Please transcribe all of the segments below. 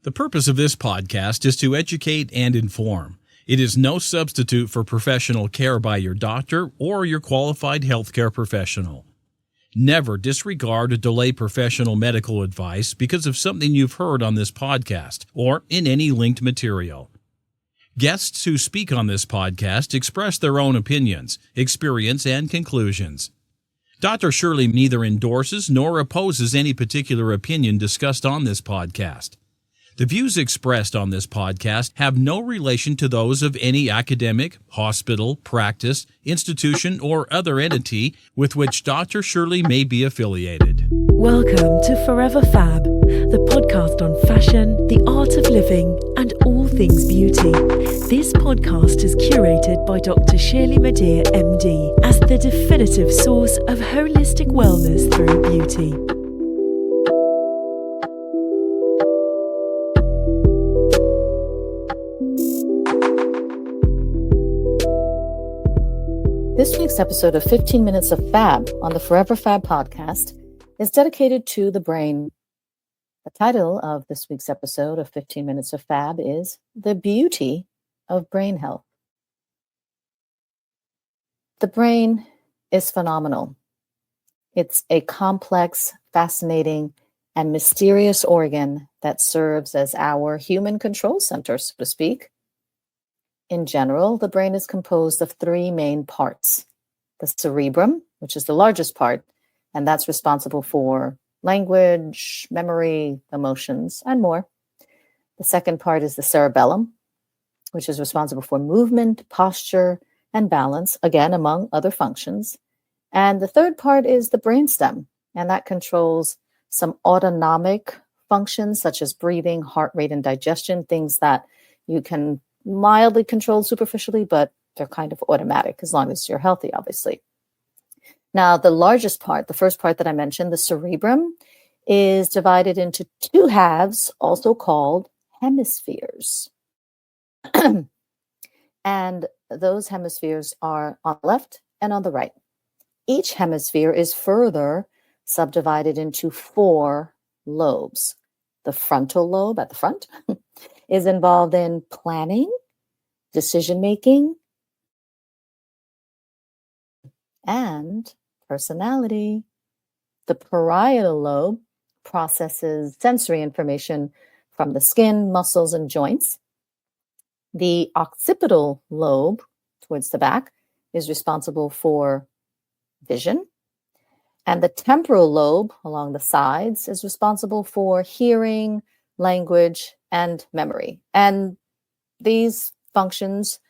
The purpose of this podcast is to educate and inform. It is no substitute for professional care by your doctor or your qualified healthcare professional. Never disregard or delay professional medical advice because of something you've heard on this podcast or in any linked material. Guests who speak on this podcast express their own opinions, experience, and conclusions. Dr. Shirley neither endorses nor opposes any particular opinion discussed on this podcast. The views expressed on this podcast have no relation to those of any academic, hospital, practice, institution, or other entity with which Dr. Shirley may be affiliated. Welcome to FFAB, the podcast on fashion, the art of living, and all things beauty. This podcast is curated by Dr. Shirley Madhere, MD, as the definitive source of holistic wellness through beauty. This week's episode of 15 Minutes of Fab on the FFAB Podcast is dedicated to the brain. The title of this week's episode of 15 Minutes of Fab is The Beauty of Brain Health. The brain is phenomenal. It's a complex, fascinating, and mysterious organ that serves as our human control center, so to speak. In general, the brain is composed of three main parts. The cerebrum, which is the largest part, and that's responsible for language, memory, emotions, and more. The second part is the cerebellum, which is responsible for movement, posture, and balance, again, among other functions. And the third part is the brainstem, and that controls some autonomic functions such as breathing, heart rate, and digestion, things that you can mildly controlled superficially, but they're kind of automatic as long as you're healthy, obviously. Now, the largest part, the first part that I mentioned, the cerebrum, is divided into two halves, also called hemispheres. And those hemispheres are on the left and on the right. Each hemisphere is further subdivided into four lobes. The frontal lobe at the front is involved in planning, decision-making, and personality. The parietal lobe processes sensory information from the skin, muscles, and joints. The occipital lobe, towards the back, is responsible for vision. And the temporal lobe, along the sides, is responsible for hearing, language, and memory. And these functions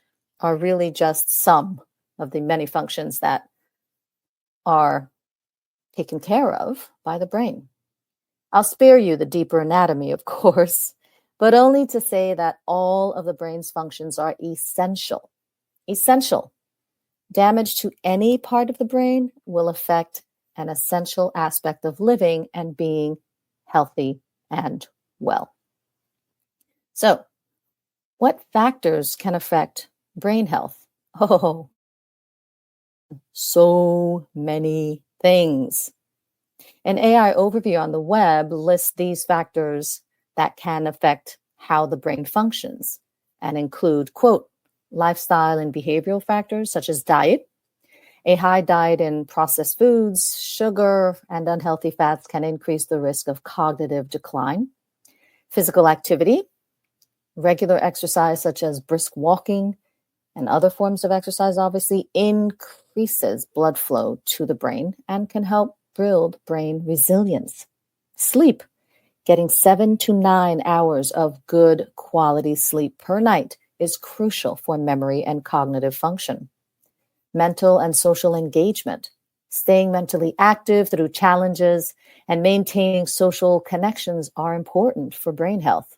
are really just some of the many functions that are taken care of by the brain. I'll spare you the deeper anatomy, of course, but only to say that all of the brain's functions are essential. Essential. Damage to any part of the brain will affect an essential aspect of living and being healthy and well. So, what factors can affect brain health? Oh, so many things. An AI overview on the web lists these factors that can affect how the brain functions and include, quote, lifestyle and behavioral factors such as diet. A high diet in processed foods, sugar, and unhealthy fats can increase the risk of cognitive decline. Physical activity, regular exercise such as brisk walking and other forms of exercise obviously increases blood flow to the brain and can help build brain resilience. Sleep, getting 7 to 9 hours of good quality sleep per night is crucial for memory and cognitive function. Mental and social engagement, staying mentally active through challenges and maintaining social connections are important for brain health.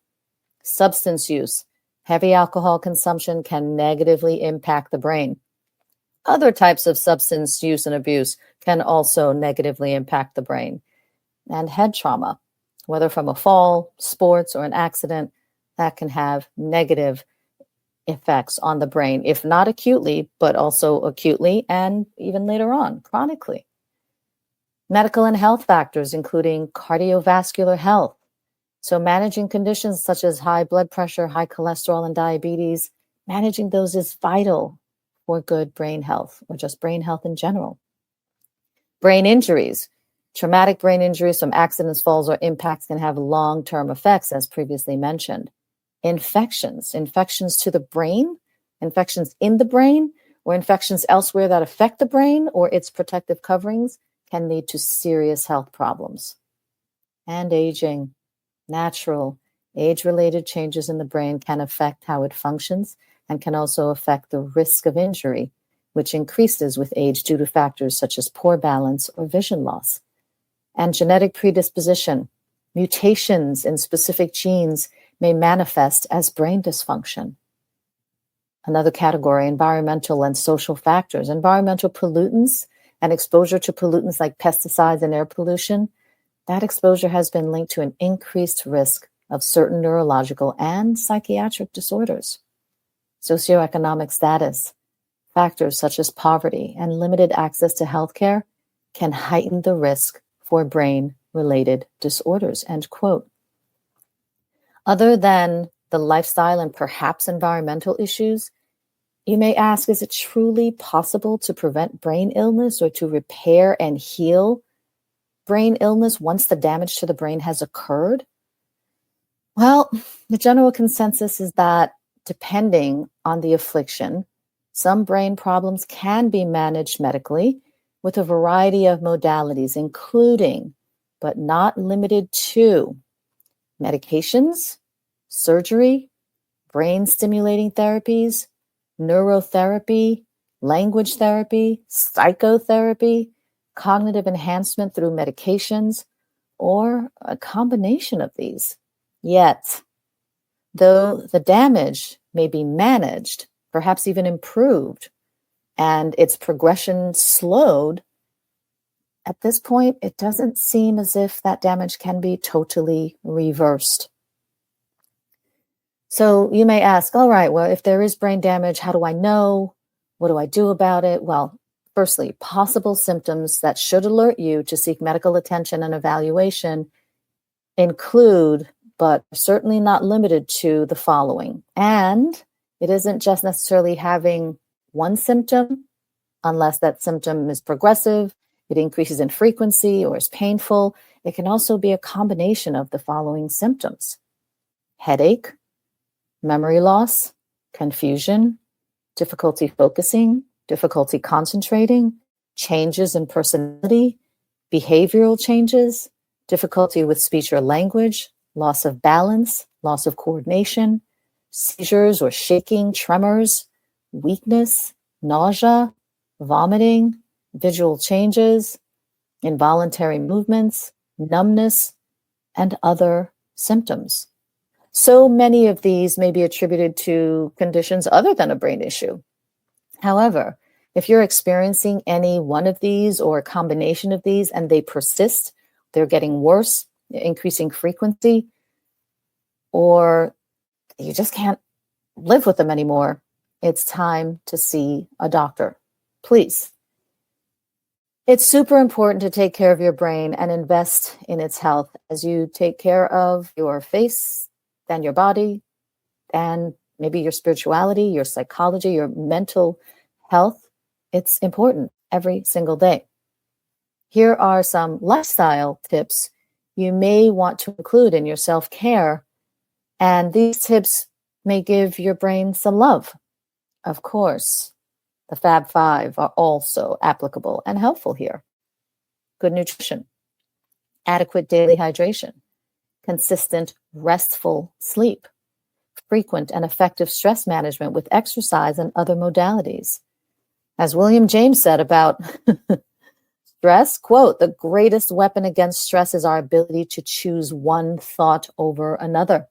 Substance use, heavy alcohol consumption can negatively impact the brain. Other types of substance use and abuse can also negatively impact the brain. And head trauma, whether from a fall, sports, or an accident, that can have negative effects on the brain, if not acutely, but also acutely and even later on, chronically. Medical and health factors, including cardiovascular health, So managing conditions such as high blood pressure, high cholesterol, and diabetes, managing those is vital for good brain health, or just brain health in general. Brain injuries. Traumatic brain injuries from accidents, falls, or impacts can have long-term effects, as previously mentioned. Infections to the brain, infections in the brain, or infections elsewhere that affect the brain or its protective coverings can lead to serious health problems. And aging. Natural, age-related changes in the brain can affect how it functions and can also affect the risk of injury, which increases with age due to factors such as poor balance or vision loss. And genetic predisposition. Mutations in specific genes may manifest as brain dysfunction. Another category, environmental and social factors. Environmental pollutants and exposure to pollutants like pesticides and air pollution, that exposure has been linked to an increased risk of certain neurological and psychiatric disorders. Socioeconomic status. Factors such as poverty and limited access to healthcare can heighten the risk for brain-related disorders, end quote. Other than the lifestyle and perhaps environmental issues, you may ask, is it truly possible to prevent brain illness or to repair and heal brain illness once the damage to the brain has occurred? Well, the general consensus is that depending on the affliction, some brain problems can be managed medically with a variety of modalities, including, but not limited to, medications, surgery, brain stimulating therapies, neurotherapy, language therapy, psychotherapy, cognitive enhancement through medications, or a combination of these. Yet, though the damage may be managed, perhaps even improved, and its progression slowed, at this point, it doesn't seem as if that damage can be totally reversed. So you may ask, all right, well, if there is brain damage, how do I know? What do I do about it? Well, firstly, possible symptoms that should alert you to seek medical attention and evaluation include, but certainly not limited to, the following. And it isn't just necessarily having one symptom, unless that symptom is progressive, it increases in frequency, or is painful. It can also be a combination of the following symptoms: headache, memory loss, confusion, difficulty focusing, difficulty concentrating, changes in personality, behavioral changes, difficulty with speech or language, loss of balance, loss of coordination, seizures or shaking, tremors, weakness, nausea, vomiting, visual changes, involuntary movements, numbness, and other symptoms. So many of these may be attributed to conditions other than a brain issue. However, if you're experiencing any one of these or a combination of these and they persist, they're getting worse, increasing frequency, or you just can't live with them anymore, it's time to see a doctor. Please. It's super important to take care of your brain and invest in its health as you take care of your face and your body and maybe your spirituality, your psychology, your mental health. It's important every single day. Here are some lifestyle tips you may want to include in your self-care, and these tips may give your brain some love. Of course, the Fab Five are also applicable and helpful here. Good nutrition, adequate daily hydration, consistent, restful sleep, frequent and effective stress management with exercise and other modalities. As William James said about stress, quote, "The greatest weapon against stress is our ability to choose one thought over another."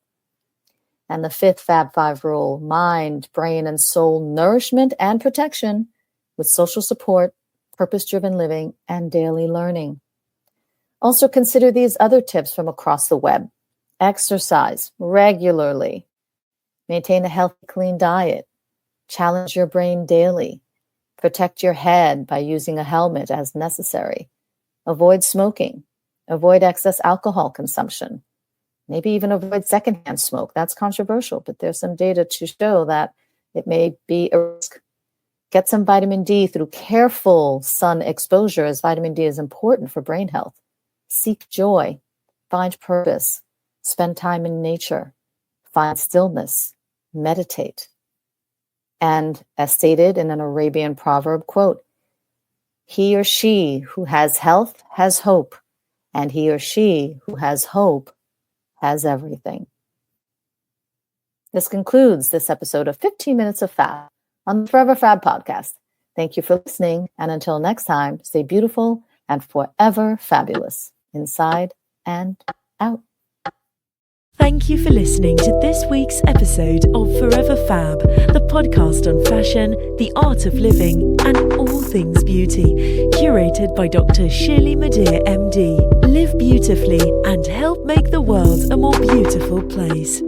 And the fifth Fab Five rule: mind, brain, and soul nourishment and protection with social support, purpose-driven living, and daily learning. Also consider these other tips from across the web. Exercise regularly. Maintain a healthy, clean diet. Challenge your brain daily. Protect your head by using a helmet as necessary. Avoid smoking. Avoid excess alcohol consumption. Maybe even avoid secondhand smoke. That's controversial, but there's some data to show that it may be a risk. Get some vitamin D through careful sun exposure, as vitamin D is important for brain health. Seek joy, find purpose, spend time in nature, find stillness, meditate. And as stated in an Arabian proverb, quote, he or she who has health has hope, and he or she who has hope has everything. This concludes this episode of 15 Minutes of Fab on the FFAB Podcast. Thank you for listening, and until next time, stay beautiful and forever fabulous, inside and out. Thank you for listening to this week's episode of Forever Fab, the podcast on fashion, the art of living, and all things beauty, curated by Dr. Shirley Madhere, MD. Live beautifully and help make the world a more beautiful place.